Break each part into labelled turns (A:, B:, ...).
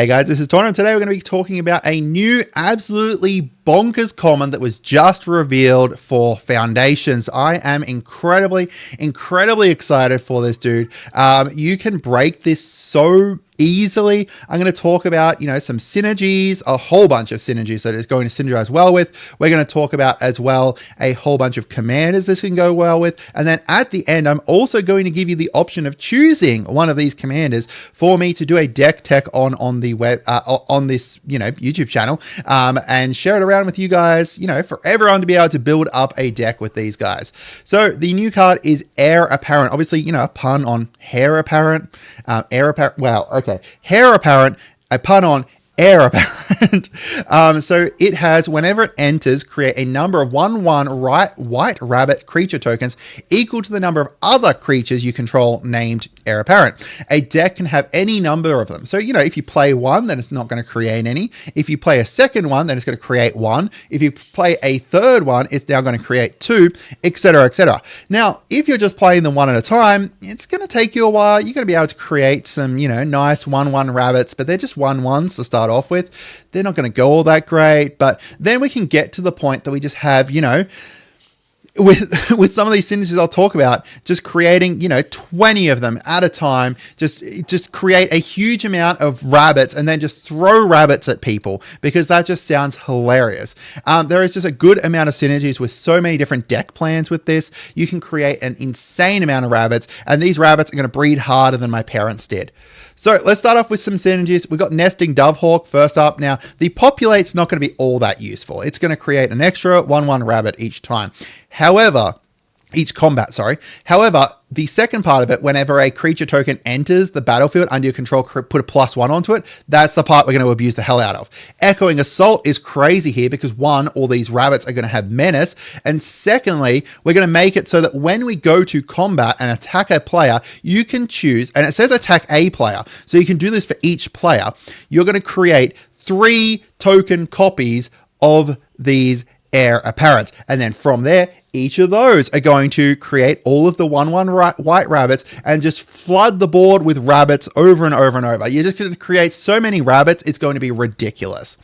A: Hey guys, this is Tauna, and today we're going to be talking about a new absolutely bonkers common that was just revealed for Foundations. I am incredibly excited for this, dude. You can break this so easily. I'm going to talk about, some synergies, a whole bunch of synergies that it's going to synergize well with. We're going to talk about as well a whole bunch of commanders this can go well with. And then at the end, I'm also going to give you the option of choosing one of these commanders for me to do a deck tech on the web, on this, YouTube channel, and share it around with you guys, for everyone to be able to build up a deck with these guys. So the new card is Heir Apparent. Obviously, a pun on Heir Apparent. Heir Apparent. Well, okay. Heir Apparent, a pun on Heir Apparent. So it has, whenever it enters, create a number of 1/1 white rabbit creature tokens equal to the number of other creatures you control named Heir Apparent. A deck can have any number of them. So, if you play one, then it's not going to create any. If you play a second one, then it's going to create one. If you play a third one, it's now going to create two, etc., etc. Now, if you're just playing them one at a time, it's going to take you a while. You're going to be able to create some, nice 1/1 rabbits, but they're just 1/1s to start off with. They're not going to go all that great, but then we can get to the point that we just have, with some of these synergies I'll talk about, just creating, 20 of them at a time, just create a huge amount of rabbits and then just throw rabbits at people, because that just sounds hilarious. There is just a good amount of synergies with so many different deck plans with this. You can create an insane amount of rabbits, and these rabbits are going to breed harder than my parents did. So let's start off with some synergies. We've got Nesting Dove Haw first up. Now, the populate's not going to be all that useful. It's going to create an extra 1/1 rabbit each time. However, each combat, sorry. However, the second part of it, whenever a creature token enters the battlefield under your control, put a +1 onto it. That's the part we're going to abuse the hell out of. Echoing Assault is crazy here because one, all these rabbits are going to have menace. And secondly, we're going to make it so that when we go to combat and attack a player, you can choose, and it says attack a player. So you can do this for each player. You're going to create 3 token copies of these Heir Apparent. And then from there, each of those are going to create all of the 1/1 white rabbits and just flood the board with rabbits over and over and over. You're just going to create so many rabbits, it's going to be ridiculous.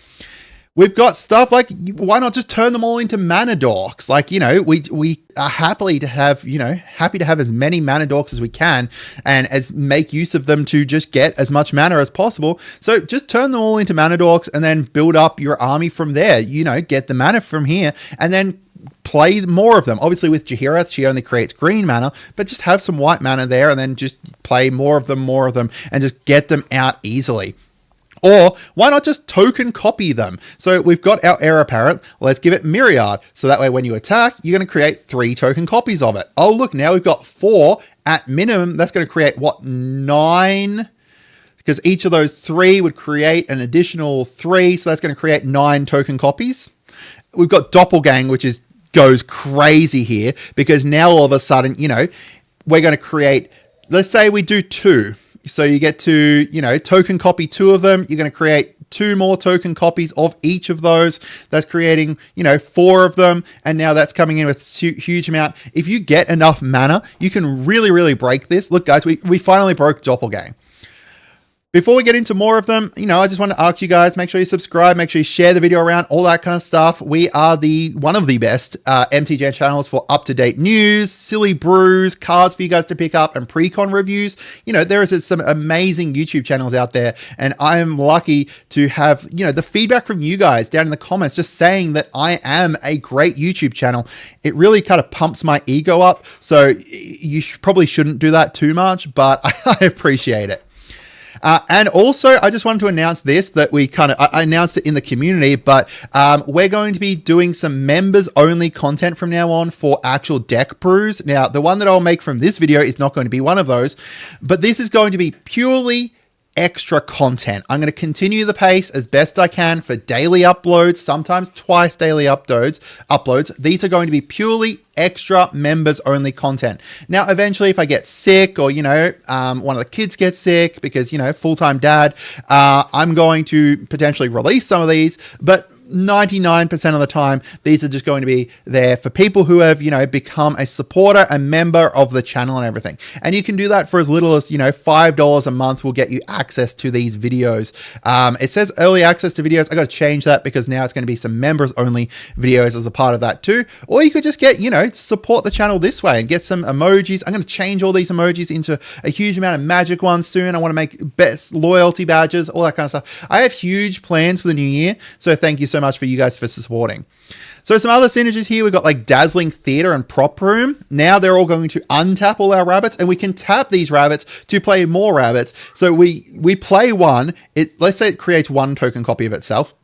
A: We've got stuff like, why not just turn them all into mana dorks? Like, we are happy to have as many mana dorks as we can and make use of them to just get as much mana as possible. So just turn them all into mana dorks and then build up your army from there. Get the mana from here and then play more of them. Obviously with Jaheira, she only creates green mana, but just have some white mana there and then just play more of them, and just get them out easily. Or why not just token copy them? So we've got our Heir Apparent. Let's give it Myriad. So that way when you attack, you're going to create 3 token copies of it. Oh, look, now we've got 4 at minimum. That's going to create, 9? Because each of those 3 would create an additional 3. So that's going to create 9 token copies. We've got Doppelgang, which goes crazy here, because now all of a sudden, we're going to create, let's say we do 2. So you get to, token copy 2 of them. You're going to create 2 more token copies of each of those. That's creating, 4 of them. And now that's coming in with huge amount. If you get enough mana, you can really break this. Look, guys, we finally broke Doppelgang. Before we get into more of them, I just want to ask you guys, make sure you subscribe, make sure you share the video around, all that kind of stuff. We are one of the best MTG channels for up-to-date news, silly brews, cards for you guys to pick up, and pre-con reviews. There is some amazing YouTube channels out there, and I am lucky to have, the feedback from you guys down in the comments just saying that I am a great YouTube channel. It really kind of pumps my ego up, so you probably shouldn't do that too much, but I appreciate it. And also, I just wanted to announce this, that I announced it in the community, but we're going to be doing some members-only content from now on for actual deck brews. Now, the one that I'll make from this video is not going to be one of those, but this is going to be purely extra content. I'm going to continue the pace as best I can for daily uploads, sometimes twice daily uploads. These are going to be purely extra members only content. Now, eventually, if I get sick or, one of the kids gets sick because, full-time dad, I'm going to potentially release some of these, but 99% of the time, these are just going to be there for people who have, become a supporter and member of the channel and everything. And you can do that for as little as, $5 a month will get you access to these videos. It says early access to videos. I got to change that because now it's going to be some members only videos as a part of that too. Or you could just get, support the channel this way and get some emojis. I'm going to change all these emojis into a huge amount of magic ones soon. I want to make best loyalty badges, all that kind of stuff. I have huge plans for the new year. So thank you so much for you guys for supporting. So some other synergies here, we've got like Dazzling Theater and Prop Room. Now they're all going to untap all our rabbits, and we can tap these rabbits to play more rabbits. So we play one, let's say it creates one token copy of itself,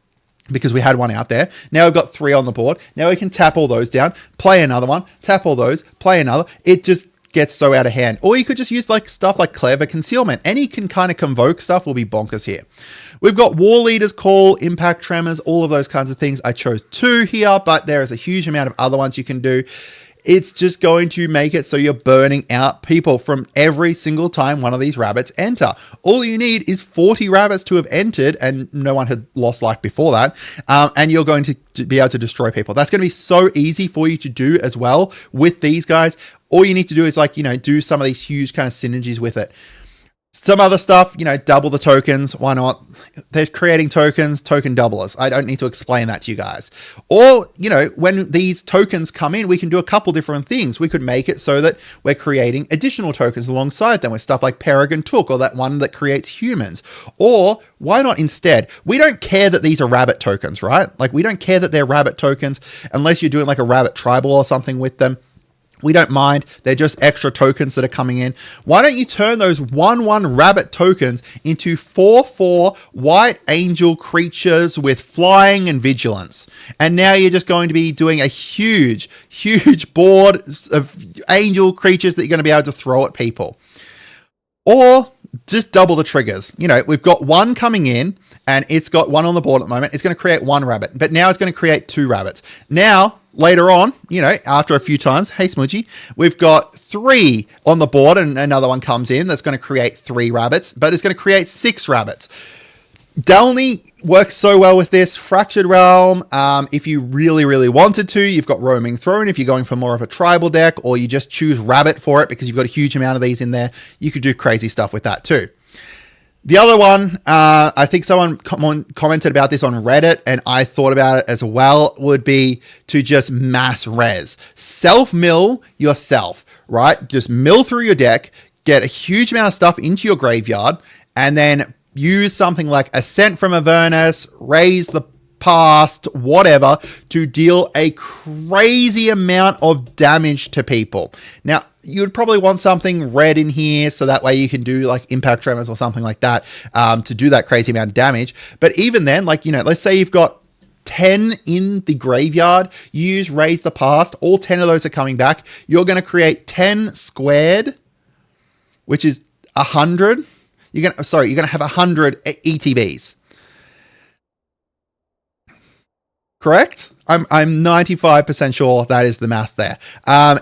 A: because we had one out there. Now we've got 3 on the board. Now we can tap all those down, play another one, tap all those, play another. It just gets so out of hand. Or you could just use like stuff like Clever Concealment. Any can kind of convoke stuff will be bonkers here. We've got War Leader's Call, Impact Tremors, all of those kinds of things. I chose 2 here, but there is a huge amount of other ones you can do. It's just going to make it so you're burning out people from every single time one of these rabbits enter. All you need is 40 rabbits to have entered, and no one had lost life before that, and you're going to be able to destroy people. That's going to be so easy for you to do as well with these guys. All you need to do is do some of these huge kind of synergies with it. Some other stuff, double the tokens. Why not? They're creating tokens, token doublers. I don't need to explain that to you guys. Or, when these tokens come in, we can do a couple different things. We could make it so that we're creating additional tokens alongside them with stuff like Peregrine Took, or that one that creates humans. Or why not instead? We don't care that these are rabbit tokens, right? Like, we don't care that they're rabbit tokens unless you're doing like a rabbit tribal or something with them. We don't mind. They're just extra tokens that are coming in. Why don't you turn those 1/1 rabbit tokens into 4/4 white angel creatures with flying and vigilance? And now you're just going to be doing a huge, huge board of angel creatures that you're going to be able to throw at people. Or just double the triggers. We've got 1 coming in, and it's got 1 on the board at the moment. It's going to create 1 rabbit, but now it's going to create 2 rabbits. Now, later on, after a few times, hey Smudgy, we've got 3 on the board, and another one comes in that's going to create 3 rabbits, but it's going to create 6 rabbits. Dalney works so well with this. Fractured Realm, if you really, really wanted to, you've got Roaming Throne if you're going for more of a tribal deck, or you just choose rabbit for it because you've got a huge amount of these in there. You could do crazy stuff with that too. The other one, I think someone commented about this on Reddit, and I thought about it as well, would be to just mass res. Self-mill yourself, right? Just mill through your deck, get a huge amount of stuff into your graveyard, and then use something like Ascent from Avernus, Raise the Past, whatever, to deal a crazy amount of damage to people. Now, you would probably want something red in here, so that way you can do like Impact Tremors or something like that to do that crazy amount of damage. But even then, let's say you've got 10 in the graveyard, you use Raise the Past, all 10 of those are coming back. You're going to create 10 squared, which is 100. You're going to have 100 ETBs. Correct? I'm 95% sure that is the math there.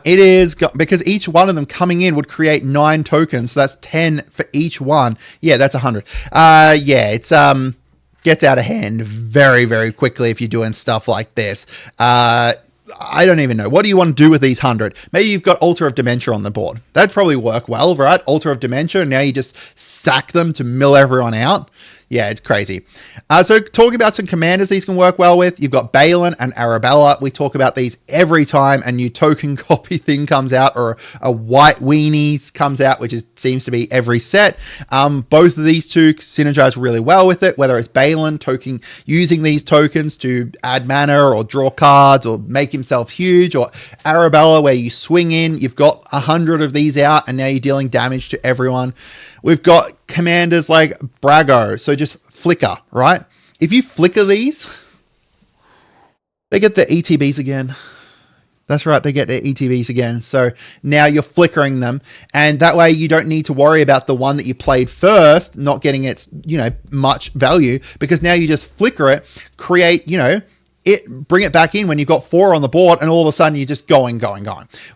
A: It is because each one of them coming in would create 9 tokens. So that's 10 for each one. Yeah, that's 100. It's gets out of hand very, very quickly if you're doing stuff like this. I don't even know. What do you want to do with these 100? Maybe you've got Altar of Dementia on the board. That'd probably work well, right? Altar of Dementia, and now you just sack them to mill everyone out. Yeah, it's crazy. So talking about some commanders these can work well with, you've got Balin and Arabella. We talk about these every time a new token copy thing comes out, or a white weenies comes out, which seems to be every set. Both of these two synergize really well with it, whether it's Balin using these tokens to add mana or draw cards or make himself huge, or Arabella where you swing in, you've got 100 of these out and now you're dealing damage to everyone. We've got commanders like Brago, so just flicker, right? If you flicker these, they get the ETBs again. That's right, they get their ETBs again. So now you're flickering them, and that way you don't need to worry about the one that you played first not getting its, much value, because now you just flicker it, create, bring it back in when you've got 4 on the board, and all of a sudden you're just going.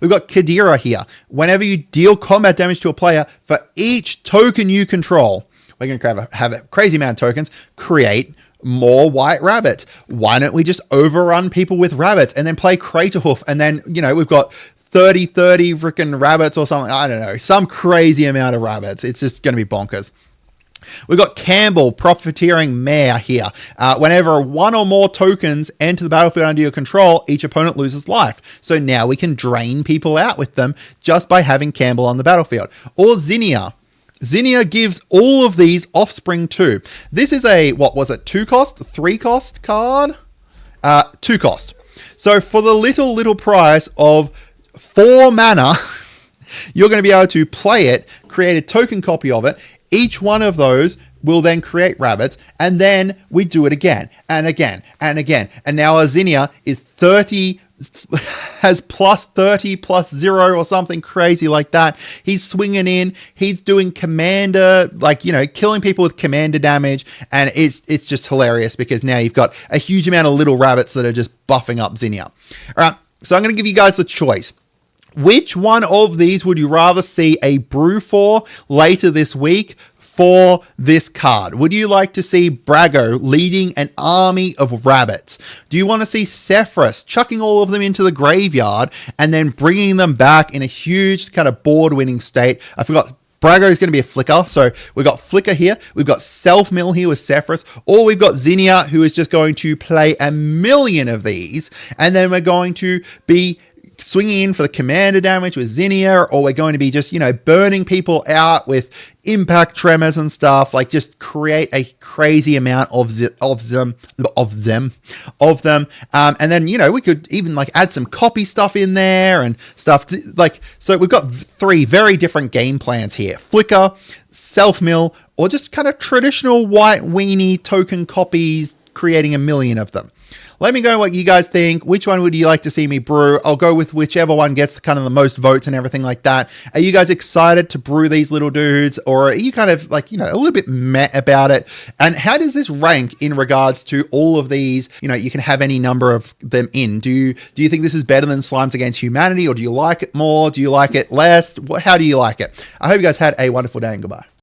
A: We've got Kadira here. Whenever you deal combat damage to a player, for each token you control, we're going to have a crazy amount of tokens, create more white rabbits. Why don't we just overrun people with rabbits and then play Craterhoof, and then, we've got 30 freaking rabbits or something. I don't know, some crazy amount of rabbits. It's just going to be bonkers. We've got Campbell, Profiteering Mare here. Whenever 1 or more tokens enter the battlefield under your control, each opponent loses life. So now we can drain people out with them just by having Campbell on the battlefield. Or Zinnia. Zinnia gives all of these offspring too. This is a, 2 cost? 3 cost card? 2 cost. So for the little price of 4 mana, you're going to be able to play it, create a token copy of it. Each one of those will then create rabbits, and then we do it again and again and again. And now our Zinnia is 30, has plus 30 plus 0 or something crazy like that. He's swinging in. He's doing commander, killing people with commander damage. And it's just hilarious because now you've got a huge amount of little rabbits that are just buffing up Zinnia. All right, so I'm going to give you guys the choice. Which one of these would you rather see a brew for later this week for this card? Would you like to see Brago leading an army of rabbits? Do you want to see Sephiroth chucking all of them into the graveyard and then bringing them back in a huge kind of board-winning state? I forgot. Brago is going to be a Flicker. So we've got Flicker here. We've got Self-Mill here with Sephiroth. Or we've got Zinnia, who is just going to play a million of these. And then we're going to be swinging in for the commander damage with Zinnia, or we're going to be just, burning people out with impact tremors and stuff, just create a crazy amount of them. And then, we could even add some copy stuff in there and stuff so we've got 3 very different game plans here: Flicker, Self-Mill, or just kind of traditional white weenie token copies, creating a million of them. Let me know what you guys think. Which one would you like to see me brew? I'll go with whichever one gets kind of the most votes and everything like that. Are you guys excited to brew these little dudes? Or are you kind of a little bit meh about it? And how does this rank in regards to all of these? You can have any number of them in. Do you think this is better than Slimes Against Humanity? Or do you like it more? Do you like it less? How do you like it? I hope you guys had a wonderful day, and goodbye.